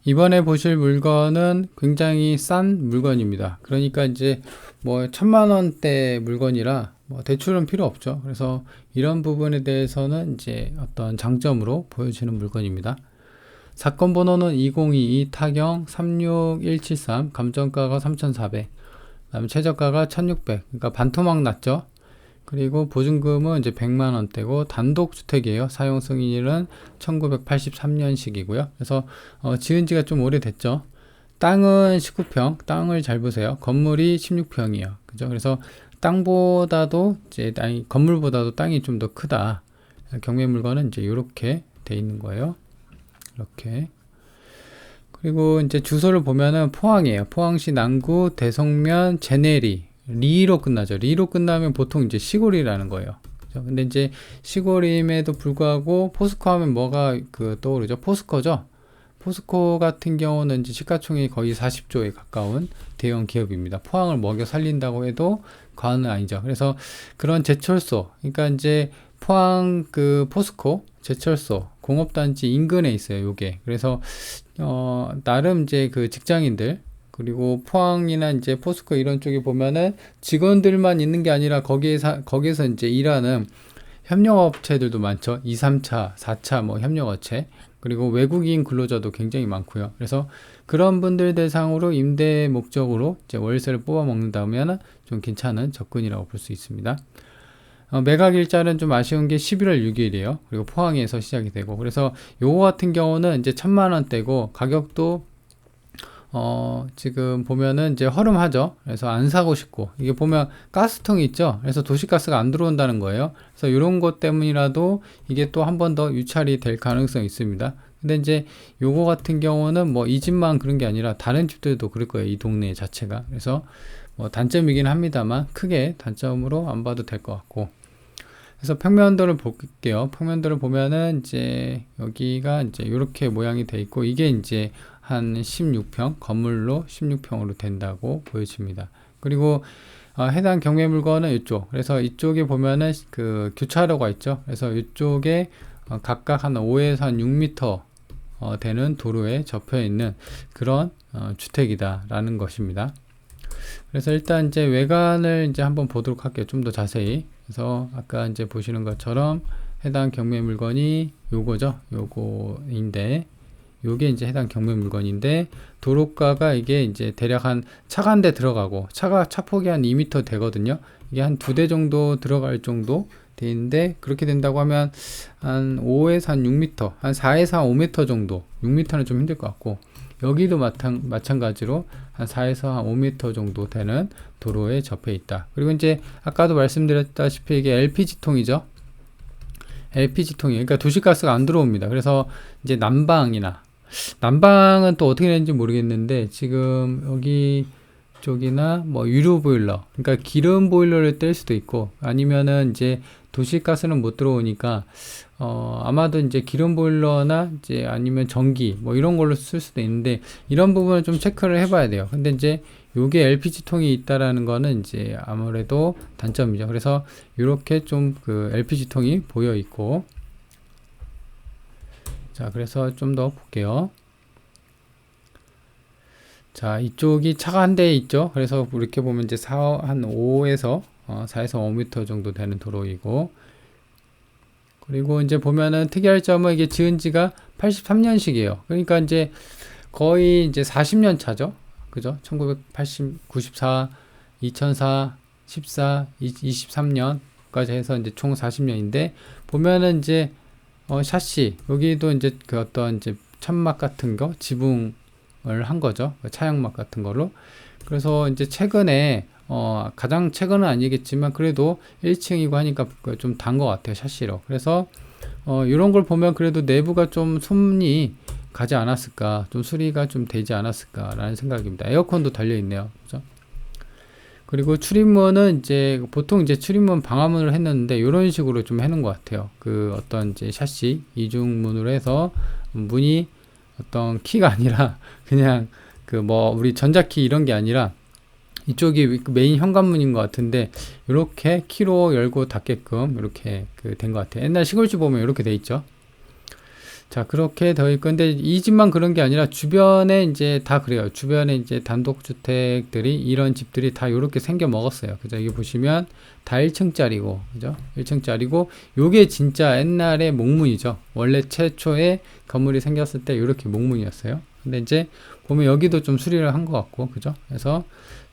이번에 보실 물건은 굉장히 싼 물건입니다. 그러니까 이제 뭐 1,000만 원대 물건이라 뭐 대출은 필요 없죠. 그래서 이런 부분에 대해서는 이제 어떤 장점으로 보여지는 물건입니다. 사건 번호는 2022 타경 36173, 감정가가 3,400, 그다음에 최저가가 1,600. 그러니까 반토막 났죠. 그리고 보증금은 이제 100만 원대고 단독주택이에요. 사용 승인일은 1983년식이고요. 그래서 지은 지가 좀 오래됐죠. 땅은 19평, 땅을 잘 보세요. 건물이 16평이에요. 그죠? 그래서 땅보다도 이제 건물보다도 땅이 좀 더 크다. 경매 물건은 이제 이렇게 돼 있는 거예요. 이렇게. 그리고 이제 주소를 보면은 포항이에요. 포항시 남구 대성면 제네리 리로 끝나죠. 리로 끝나면 보통 이제 시골이라는 거예요. 그죠? 근데 이제 시골임에도 불구하고 포스코 하면 뭐가 떠오르죠? 포스코죠. 포스코 같은 경우는 이제 시가총액이 거의 40조에 가까운 대형 기업입니다. 포항을 먹여 살린다고 해도 과언은 아니죠. 그래서 그런 제철소, 그러니까 이제 포항 포스코 제철소 공업단지 인근에 있어요. 요게. 그래서 나름 이제 직장인들, 그리고 포항이나 이제 포스코 이런 쪽에 보면은 직원들만 있는 게 아니라 거기에서 이제 일하는 협력업체들도 많죠. 2, 3차, 4차 뭐 협력업체. 그리고 외국인 근로자도 굉장히 많고요. 그래서 그런 분들 대상으로 임대 목적으로 이제 월세를 뽑아 먹는다면 좀 괜찮은 접근이라고 볼 수 있습니다. 매각 일자는 좀 아쉬운 게 11월 6일이에요. 그리고 포항에서 시작이 되고, 그래서 요거 같은 경우는 이제 1,000만 원대고 가격도 지금 보면은 이제 허름하죠. 그래서 안 사고 싶고, 이게 보면 가스통이 있죠. 그래서 도시가스가 안 들어온다는 거예요. 그래서 이런 것 때문이라도 이게 또 한 번 더 유찰이 될 가능성이 있습니다. 근데 이제 요거 같은 경우는 뭐 이 집만 그런 게 아니라 다른 집들도 그럴 거예요. 이 동네 자체가. 그래서 뭐 단점이긴 합니다만 크게 단점으로 안 봐도 될 것 같고. 그래서 평면도를 볼게요. 평면도를 보면은 이제 여기가 이제 이렇게 모양이 돼 있고, 이게 이제 한 16평, 건물로 16평으로 된다고 보여집니다. 그리고 해당 경매 물건은 이쪽. 그래서 이쪽에 보면은 교차로가 있죠. 그래서 이쪽에 각각 한 5에서 한 6m 되는 도로에 접혀 있는 그런 주택이다라는 것입니다. 그래서 일단 이제 외관을 이제 한번 보도록 할게요. 좀 더 자세히. 그래서 아까 이제 보시는 것처럼 해당 경매 물건이 요거죠. 요거인데, 요게 이제 해당 경매 물건인데, 도로가가 이게 이제 대략 한 차가 한 대 들어가고, 차폭이 한 2m 되거든요. 이게 한 2대 정도 들어갈 정도 돼 있는데, 그렇게 된다고 하면 한 5에서 한 6m, 한 4에서 한 5m 정도, 6m는 좀 힘들 것 같고, 여기도 마찬가지로 한 4에서 한 5m 정도 되는 도로에 접해 있다. 그리고 이제 아까도 말씀드렸다시피 이게 LPG통이죠. LPG통이, 그러니까 도시가스가 안 들어옵니다. 그래서 이제 난방은 또 어떻게 되는지 모르겠는데, 지금 여기 쪽이나 뭐 유료 보일러, 그러니까 기름 보일러를 뗄 수도 있고, 아니면은 이제 도시가스는 못 들어오니까 아마도 이제 기름 보일러나 이제 아니면 전기 뭐 이런 걸로 쓸 수도 있는데, 이런 부분을 좀 체크를 해봐야 돼요. 근데 이제 요게 LPG 통이 있다라는 거는 이제 아무래도 단점이죠. 그래서 이렇게 좀 LPG 통이 보여 있고, 자, 그래서 좀 더 볼게요. 자, 이쪽이 차가 한 대 있죠. 그래서 이렇게 보면 이제 한 5에서 4에서 5m 정도 되는 도로이고, 그리고 이제 보면은 특이할 점은 이게 지은 지가 83년식이에요. 그러니까 이제 거의 이제 40년 차죠. 그죠? 1980, 94, 2004, 14, 23년까지 해서 이제 총 40년인데, 보면은 이제 샤시, 여기도 이제 어떤 이제 천막 같은 거 지붕을 한 거죠. 차양막 같은 걸로. 그래서 이제 최근에 가장 최근은 아니겠지만 그래도 1층이고 하니까 좀 단 것 같아요, 샤시로. 그래서 이런 걸 보면 그래도 내부가 좀 손이 가지 않았을까, 좀 수리가 좀 되지 않았을까라는 생각입니다. 에어컨도 달려 있네요. 그죠? 그리고 출입문은 이제 보통 이제 출입문 방화문을 했는데 이런 식으로 좀 해놓은 것 같아요. 어떤 이제 샤시 이중문으로 해서 문이 어떤 키가 아니라 그냥 뭐 우리 전자키 이런 게 아니라 이쪽이 메인 현관문인 것 같은데, 이렇게 키로 열고 닫게끔 이렇게 된 것 같아요. 옛날 시골집 보면 이렇게 돼 있죠. 자, 그렇게 되어 있고, 근데 이 집만 그런 게 아니라 주변에 이제 다 그래요. 주변에 이제 단독주택들이, 이런 집들이 다 이렇게 생겨 먹었어요. 그죠? 여기 보시면 다 1층짜리고, 그죠? 1층짜리고, 요게 진짜 옛날에 목문이죠. 원래 최초에 건물이 생겼을 때 이렇게 목문이었어요. 근데 이제 보면 여기도 좀 수리를 한 것 같고, 그죠? 그래서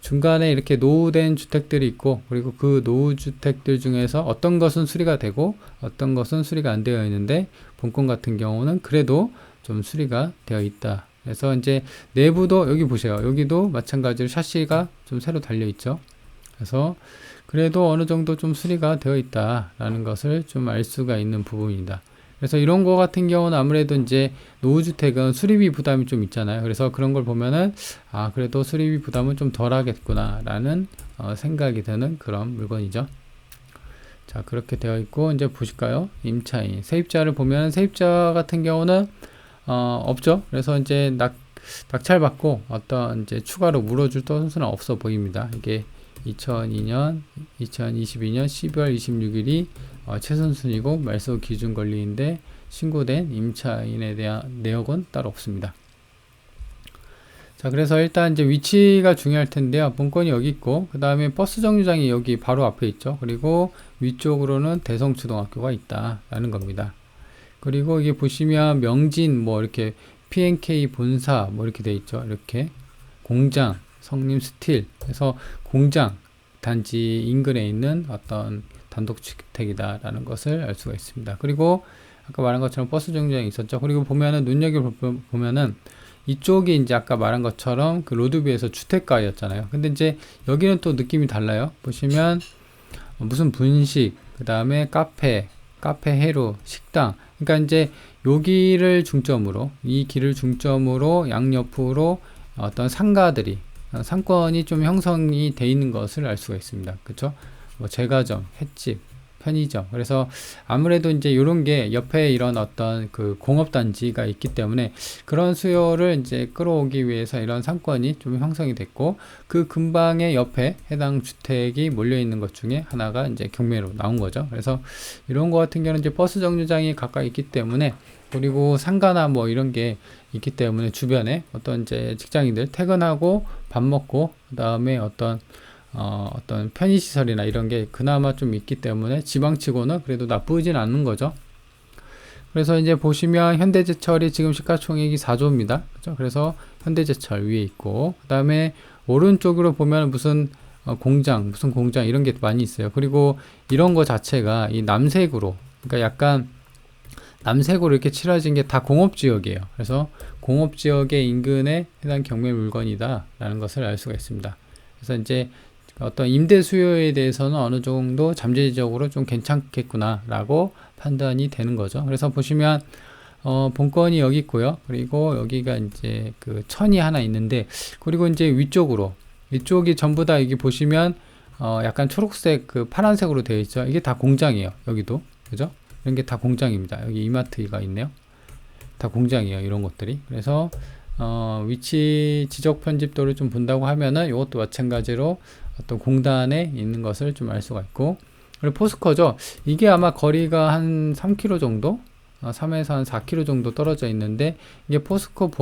중간에 이렇게 노후된 주택들이 있고, 그리고 그 노후주택들 중에서 어떤 것은 수리가 되고 어떤 것은 수리가 안 되어 있는데, 본권 같은 경우는 그래도 좀 수리가 되어 있다. 그래서 이제 내부도 여기 보세요. 여기도 마찬가지로 샤시가 좀 새로 달려 있죠. 그래서 그래도 어느 정도 좀 수리가 되어 있다라는 것을 좀 알 수가 있는 부분이다. 그래서 이런 거 같은 경우는 아무래도 이제 노후주택은 수리비 부담이 좀 있잖아요. 그래서 그런 걸 보면은 아, 그래도 수리비 부담은 좀 덜 하겠구나 라는 생각이 드는 그런 물건이죠. 자, 그렇게 되어 있고, 이제 보실까요? 임차인 세입자를 보면 세입자 같은 경우는 없죠. 그래서 이제 낙찰받고 어떤 이제 추가로 물어줄 선수는 없어 보입니다. 이게 2022년 12월 26일이 최선순위고 말소 기준 권리인데, 신고된 임차인에 대한 내역은 따로 없습니다. 자, 그래서 일단 이제 위치가 중요할 텐데요. 본권이 여기 있고, 그 다음에 버스 정류장이 여기 바로 앞에 있죠. 그리고 위쪽으로는 대성초등학교가 있다라는 겁니다. 그리고 이게 보시면 명진 뭐 이렇게 P&K 본사 뭐 이렇게 돼 있죠. 이렇게 공장, 성림 스틸, 그래서 공장 단지 인근에 있는 어떤 단독주택이다라는 것을 알 수가 있습니다. 그리고 아까 말한 것처럼 버스 정류장이 있었죠. 그리고 보면은 눈여겨보면은 이쪽이 이제 아까 말한 것처럼 그 로드뷰에서 주택가였잖아요. 근데 이제 여기는 또 느낌이 달라요. 보시면 무슨 분식, 그 다음에 카페 해루, 식당. 그러니까 이제 여기를 중점으로, 이 길을 중점으로 양옆으로 어떤 상가들이, 상권이 좀 형성이 돼 있는 것을 알 수가 있습니다. 그쵸? 뭐 제과점, 횟집, 편의점. 그래서 아무래도 이제 이런 게 옆에 이런 어떤 그 공업단지가 있기 때문에 그런 수요를 이제 끌어오기 위해서 이런 상권이 좀 형성이 됐고, 그 근방에 옆에 해당 주택이 몰려 있는 것 중에 하나가 이제 경매로 나온 거죠. 그래서 이런 거 같은 경우는 이제 버스 정류장이 가까이 있기 때문에, 그리고 상가나 뭐 이런 게 있기 때문에 주변에 어떤 이제 직장인들 퇴근하고 밥 먹고 그 다음에 어떤 편의시설이나 이런 게 그나마 좀 있기 때문에 지방치고는 그래도 나쁘진 않는 거죠. 그래서 이제 보시면 현대제철이 지금 시가총액이 4조입니다. 그죠? 그래서 현대제철 위에 있고, 그 다음에 오른쪽으로 보면 무슨 공장 이런 게 많이 있어요. 그리고 이런 거 자체가 이 남색으로, 그러니까 약간 남색으로 이렇게 칠해진 게 다 공업지역이에요. 그래서 공업지역의 인근에 해당 경매 물건이다 라는 것을 알 수가 있습니다. 그래서 이제 어떤 임대 수요에 대해서는 어느 정도 잠재적으로 좀 괜찮겠구나 라고 판단이 되는 거죠. 그래서 보시면 본건이 여기 있고요. 그리고 여기가 이제 그 천이 하나 있는데, 그리고 이제 위쪽이 전부 다 여기 보시면 약간 초록색 그 파란색으로 되어 있죠. 이게 다 공장이에요. 여기도. 그죠? 이런 게 다 공장입니다. 여기 이마트가 있네요. 다 공장이에요. 이런 것들이. 그래서 위치 지적 편집도를 좀 본다고 하면은 이것도 마찬가지로 어떤 공단에 있는 것을 좀 알 수가 있고, 그리고 포스코죠. 이게 아마 거리가 한 3km 정도, 3에서 한 4km 정도 떨어져 있는데, 이게 포스코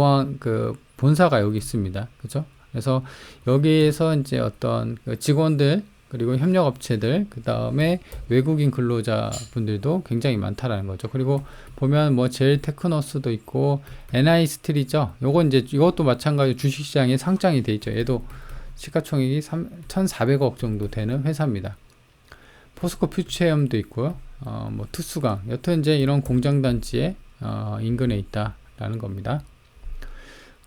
본사가 여기 있습니다. 그죠? 그래서 여기에서 이제 어떤 그 직원들, 그리고 협력업체들, 그 다음에 외국인 근로자분들도 굉장히 많다라는 거죠. 그리고 보면 뭐 제일 테크노스도 있고, NI 스틸이죠. 이것도 마찬가지로 주식시장에 상장이 돼 있죠. 얘도 시가총액이 1,400억 정도 되는 회사입니다. 포스코 퓨처엠도 있고요. 뭐 투수강, 여튼 이제 이런 공장단지에 인근에 있다라는 겁니다.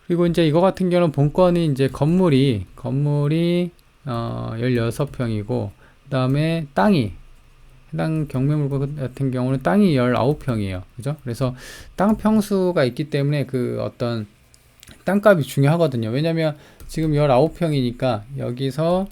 그리고 이제 이거 같은 경우는 본건이 이제 건물이 16평이고, 그 다음에 땅이, 해당 경매물건 같은 경우는 땅이 19평이에요. 그죠? 그래서 땅 평수가 있기 때문에 그 어떤 땅값이 중요하거든요. 왜냐면 지금 19평이니까 여기서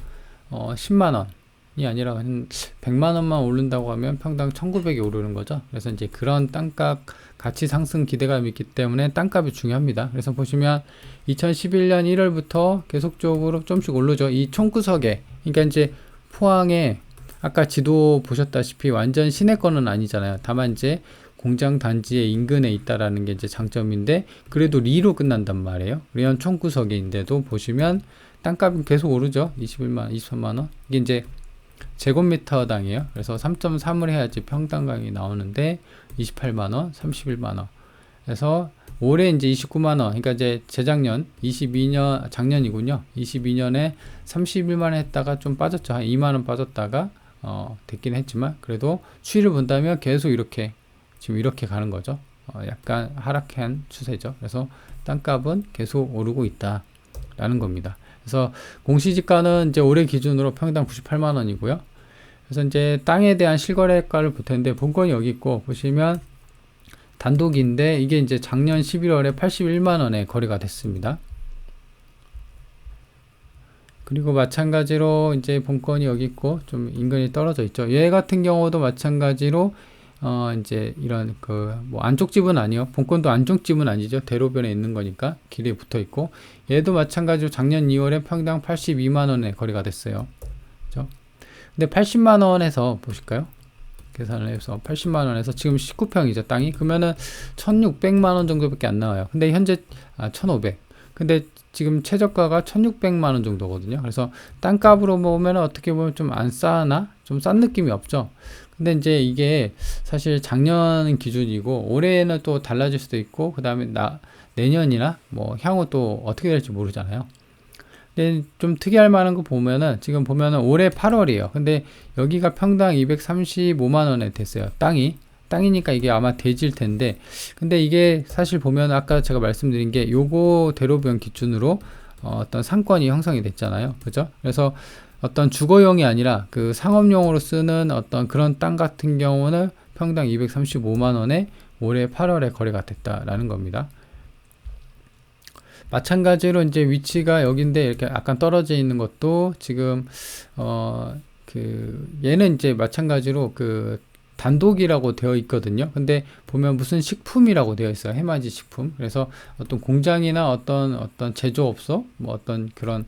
10만원이 아니라 한 100만원만 오른다고 하면 평당 1900이 오르는 거죠. 그래서 이제 그런 땅값 가치 상승 기대감이 있기 때문에 땅값이 중요합니다. 그래서 보시면 2011년 1월부터 계속적으로 좀씩 오르죠. 이 총구석에, 그러니까 이제 포항에 아까 지도 보셨다시피 완전 시내권은 아니잖아요. 다만 이제 공장 단지의 인근에 있다라는 게 이제 장점인데, 그래도 리로 끝난단 말이에요. 리연 총구석인데도 보시면 땅값은 계속 오르죠. 21만, 23만 원. 이게 이제 제곱미터당이에요. 그래서 3.3을 해야지 평당가격이 나오는데 28만 원, 31만 원. 그래서 올해 이제 29만 원. 그러니까 이제 재작년 22년 작년이군요. 22년에 31만 원 했다가 좀 빠졌죠. 한 2만 원 빠졌다가 됐긴 했지만 그래도 추이를 본다면 계속 이렇게 지금 이렇게 가는 거죠. 약간 하락한 추세죠. 그래서 땅값은 계속 오르고 있다라는 겁니다. 그래서 공시지가는 이제 올해 기준으로 평당 98만 원이고요. 그래서 이제 땅에 대한 실거래가를 볼 텐데, 본건이 여기 있고 보시면 단독인데 이게 이제 작년 11월에 81만 원에 거래가 됐습니다. 그리고 마찬가지로 이제 본건이 여기 있고 좀 인근이 떨어져 있죠. 얘 같은 경우도 마찬가지로 이제 이런 뭐 안쪽 집은 아니요. 본건도 안쪽 집은 아니죠. 대로변에 있는 거니까 길에 붙어 있고, 얘도 마찬가지로 작년 2월에 평당 82만 원에 거래가 됐어요. 그죠? 근데 80만 원에서 보실까요? 계산을 해서 80만 원에서 지금 19평이죠, 땅이. 그러면은 1,600만 원 정도밖에 안 나와요. 근데 현재 1,500. 근데 지금 최저가가 1,600만 원 정도거든요. 그래서 땅값으로 보면 어떻게 보면 좀 안 싸나? 좀 싼 느낌이 없죠. 근데 이제 이게 사실 작년 기준이고 올해는 또 달라질 수도 있고, 그 다음에 내년이나 뭐 향후 또 어떻게 될지 모르잖아요. 근데 좀 특이할 만한 거 보면은 지금 보면은 올해 8월이에요. 근데 여기가 평당 235만 원에 됐어요. 땅이니까 이게 아마 대지일 텐데, 근데 이게 사실 보면 아까 제가 말씀드린 게 요거 대로변 기준으로 어떤 상권이 형성이 됐잖아요. 그죠? 그래서 어떤 주거용이 아니라 그 상업용으로 쓰는 어떤 그런 땅 같은 경우는 평당 235만 원에 올해 8월에 거래가 됐다라는 겁니다. 마찬가지로 이제 위치가 여기인데 이렇게 약간 떨어져 있는 것도 지금 얘는 이제 마찬가지로 단독이라고 되어 있거든요. 근데 보면 무슨 식품이라고 되어 있어요. 해맞이 식품. 그래서 어떤 공장이나 어떤 제조업소, 뭐 어떤 그런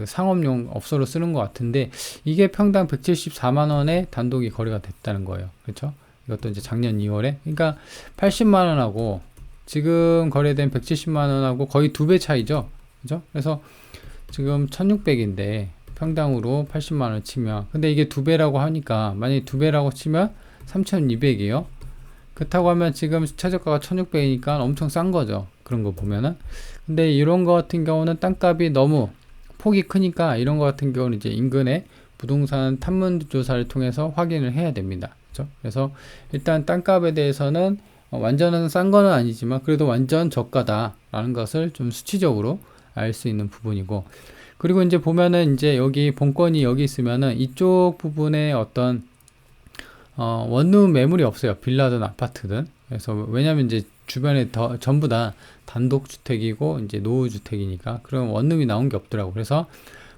상업용 업소로 쓰는 것 같은데, 이게 평당 174만 원에 단독이 거래가 됐다는 거예요. 그렇죠? 이것도 이제 작년 2월에. 그러니까 80만 원하고 지금 거래된 170만 원하고 거의 2배 차이죠. 그죠? 그래서 지금 1600인데 평당으로 80만 원 치면, 근데 이게 2배라고 하니까 만약에 2배라고 치면 3200이에요. 그렇다고 하면 지금 최저가가 1600이니까 엄청 싼 거죠. 그런 거 보면은. 근데 이런 거 같은 경우는 땅값이 너무 폭이 크니까 이런 거 같은 경우는 이제 인근에 부동산 탐문 조사를 통해서 확인을 해야 됩니다. 그렇죠? 그래서 일단 땅값에 대해서는 완전한 싼 거는 아니지만 그래도 완전 저가다라는 것을 좀 수치적으로 알 수 있는 부분이고, 그리고 이제 보면은 이제 여기 본건이 여기 있으면은 이쪽 부분에 어떤 원룸 매물이 없어요. 빌라든 아파트든. 그래서 왜냐면 이제 주변에 전부 다 단독주택이고 이제 노후주택이니까 그런 원룸이 나온 게 없더라고. 그래서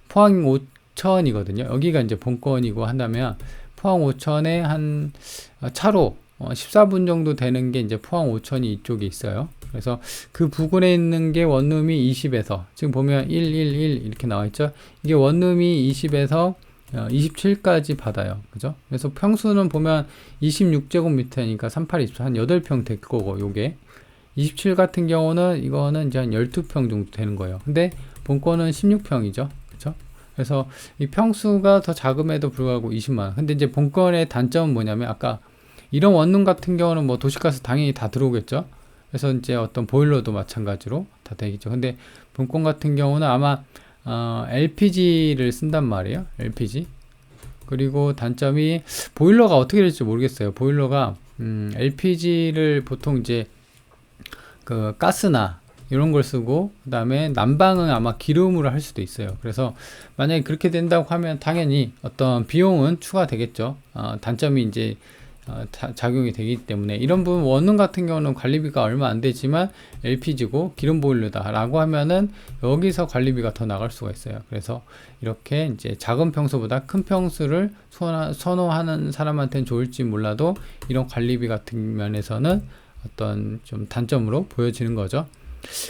포항 5천이거든요. 여기가 이제 본건이고 한다면 포항 5천에 한 차로 14분 정도 되는 게 이제 포항 5천이 이쪽에 있어요. 그래서 그 부근에 있는 게 원룸이 20에서 지금 보면 111 이렇게 나와 있죠. 이게 원룸이 20에서 27까지 받아요. 그죠? 그래서 평수는 보면 26제곱미터니까 38, 24, 한 8평 될 거고, 요게 27 같은 경우는 이거는 이제 한 12평 정도 되는 거예요. 근데 본건은 16평이죠. 그죠? 그래서 이 평수가 더 작음에도 불구하고 20만원. 근데 이제 본건의 단점은 뭐냐면 아까 이런 원룸 같은 경우는 뭐 도시가스 당연히 다 들어오겠죠. 그래서 이제 어떤 보일러도 마찬가지로 다 되겠죠. 근데 본건 같은 경우는 아마 LPG를 쓴단 말이에요. LPG. 그리고 단점이 보일러가 어떻게 될지 모르겠어요. 보일러가 LPG를 보통 이제 가스나 이런 걸 쓰고, 그 다음에 난방은 아마 기름으로 할 수도 있어요. 그래서 만약에 그렇게 된다고 하면 당연히 어떤 비용은 추가되겠죠. 단점이 이제 작용이 되기 때문에 이런 부분 원룸 같은 경우는 관리비가 얼마 안 되지만 LPG고 기름 보일러다 라고 하면은 여기서 관리비가 더 나갈 수가 있어요. 그래서 이렇게 이제 작은 평수보다 큰 평수를 선호하는 사람한테는 좋을지 몰라도 이런 관리비 같은 면에서는 어떤 좀 단점으로 보여지는 거죠.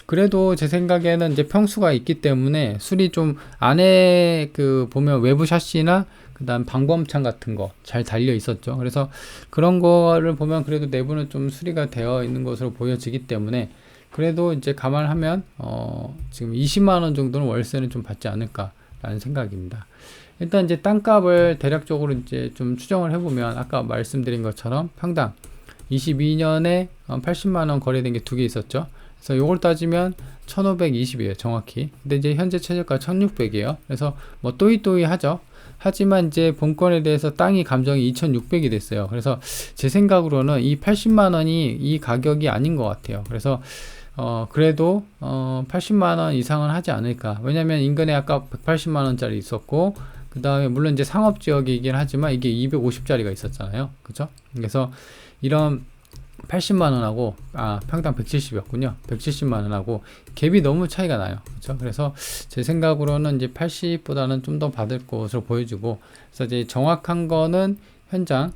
그래도 제 생각에는 이제 평수가 있기 때문에 수리 좀 안에 보면 외부 샤시나 그 그다음 방범창 같은 거 잘 달려 있었죠. 그래서 그런 거를 보면 그래도 내부는 좀 수리가 되어 있는 것으로 보여지기 때문에 그래도 이제 감안하면 지금 20만 원 정도는 월세는 좀 받지 않을까라는 생각입니다. 일단 이제 땅값을 대략적으로 이제 좀 추정을 해보면 아까 말씀드린 것처럼 평당 22년에 80만 원 거래된 게 두 개 있었죠. 그래서 요걸 따지면 1520이에요, 정확히. 근데 이제 현재 최저가 1600이에요. 그래서 뭐 또이또이 하죠. 하지만 이제 본건에 대해서 땅이 감정이 2600이 됐어요. 그래서 제 생각으로는 이 80만 원이 이 가격이 아닌 것 같아요. 그래서 그래도 80만 원 이상은 하지 않을까. 왜냐면 인근에 아까 180만 원짜리 있었고 그 다음에 물론 이제 상업지역이긴 하지만 이게 250짜리가 있었잖아요. 그죠? 그래서 이런 80만 원하고 평당 170이었군요. 170만 원하고 갭이 너무 차이가 나요. 그렇죠? 그래서 제 생각으로는 이제 80보다는 좀 더 받을 것으로 보여지고 그래서 이제 정확한 거는 현장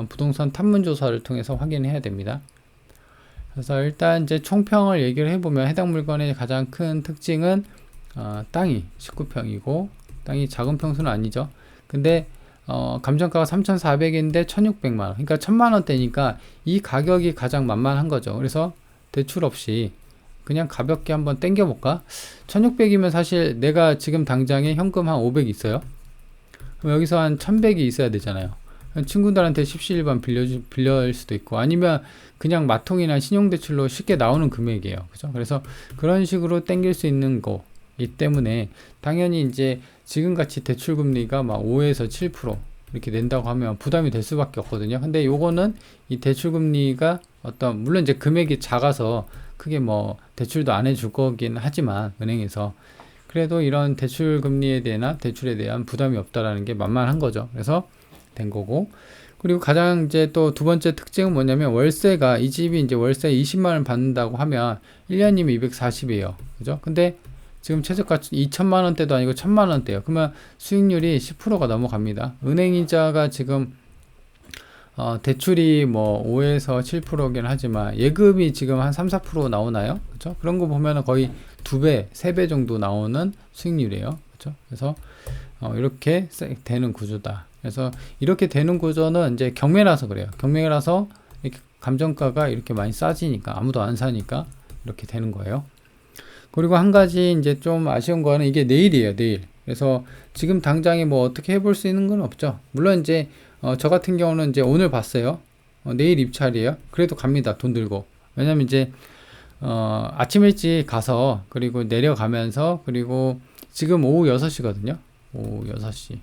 부동산 탐문 조사를 통해서 확인해야 됩니다. 그래서 일단 이제 총평을 얘기를 해보면 해당 물건의 가장 큰 특징은 땅이 19평이고 땅이 작은 평수는 아니죠. 근데 감정가가 3,400인데 1,600만 원. 그러니까 1,000만 원대니까 이 가격이 가장 만만한 거죠. 그래서 대출 없이 그냥 가볍게 한번 땡겨 볼까? 1,600이면 사실 내가 지금 당장에 현금 한 500 있어요. 그럼 여기서 한 1,100이 있어야 되잖아요. 친구들한테 십시일반 빌릴 수도 있고 아니면 그냥 마통이나 신용대출로 쉽게 나오는 금액이에요. 그죠? 그래서 그런 식으로 땡길 수 있는 거이기 때문에 당연히 이제 지금같이 대출금리가 막 5에서 7% 이렇게 낸다고 하면 부담이 될 수밖에 없거든요. 근데 요거는 이 대출금리가 물론 이제 금액이 작아서 크게 뭐 대출도 안 해줄 거긴 하지만 은행에서 그래도 이런 대출금리에 대한 대출에 대한 부담이 없다라는 게 만만한 거죠. 그래서 된 거고 그리고 가장 이제 또 두 번째 특징은 뭐냐면 월세가 이 집이 이제 월세 20만 원 받는다고 하면 1년이면 240이에요. 그죠? 근데 지금 최저가 2천만 원대도 아니고 1,000만 원대예요. 그러면 수익률이 10%가 넘어갑니다. 은행이자가 지금 대출이 뭐 5에서 7%긴 하지만 예금이 지금 한 3, 4% 나오나요? 그렇죠? 그런 거 보면은 거의 2배, 3배 정도 나오는 수익률이에요. 그렇죠? 그래서 이렇게 되는 구조다. 그래서 이렇게 되는 구조는 이제 경매라서 그래요. 경매라서 이렇게 감정가가 이렇게 많이 싸지니까 아무도 안 사니까 이렇게 되는 거예요. 그리고 한 가지 이제 좀 아쉬운 거는 이게 내일이에요, 내일. 그래서 지금 당장에 뭐 어떻게 해볼 수 있는 건 없죠. 물론 이제 저 같은 경우는 이제 오늘 봤어요. 내일 입찰이에요. 그래도 갑니다, 돈 들고. 왜냐면 이제 아침 일찍 가서 그리고 내려가면서 그리고 지금 오후 6시거든요. 오후 6시.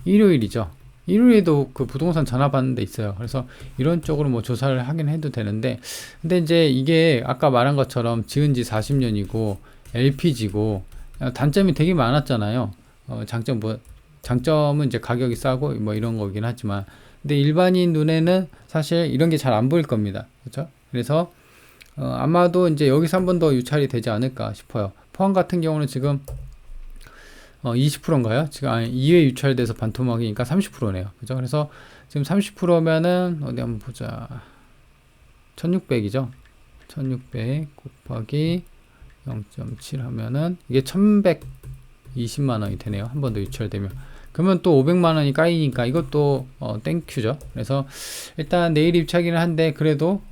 일요일이죠. 일요일에도 그 부동산 전화 받는 데 있어요. 그래서 이런 쪽으로 뭐 조사를 하긴 해도 되는데 근데 이제 이게 아까 말한 것처럼 지은 지 40년이고 LPG고 단점이 되게 많았잖아요. 장점은 이제 가격이 싸고 뭐 이런 거긴 하지만 근데 일반인 눈에는 사실 이런 게 잘 안 보일 겁니다. 그렇죠? 그래서 아마도 이제 여기서 한 번 더 유찰이 되지 않을까 싶어요. 포항 같은 경우는 지금 20%인가요? 지금 2회 유찰돼서 반토막이니까 30%네요. 그죠? 그래서 지금 30%면은 어디 한번 보자. 1600이죠? 1600 곱하기 0.7 하면은 이게 1120만 원이 되네요. 한 번 더 유찰되면. 그러면 또 500만 원이 까이니까 이것도 땡큐죠. 그래서 일단 내일 입찰이긴 한데 그래도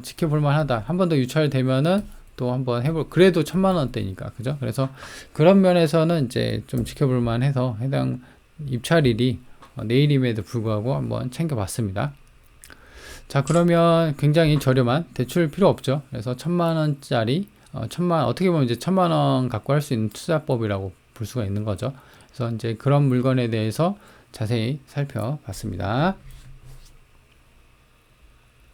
지켜볼 만하다. 한 번 더 유찰되면은 또 한번 그래도 1,000만 원대니까, 그죠? 그래서 그런 면에서는 이제 좀 지켜볼 만해서 해당 입찰일이 내일임에도 불구하고 한번 챙겨봤습니다. 자, 그러면 굉장히 저렴한 대출 필요 없죠. 그래서 1,000만 원짜리, 어떻게 보면 이제 1,000만 원 갖고 할 수 있는 투자법이라고 볼 수가 있는 거죠. 그래서 이제 그런 물건에 대해서 자세히 살펴봤습니다.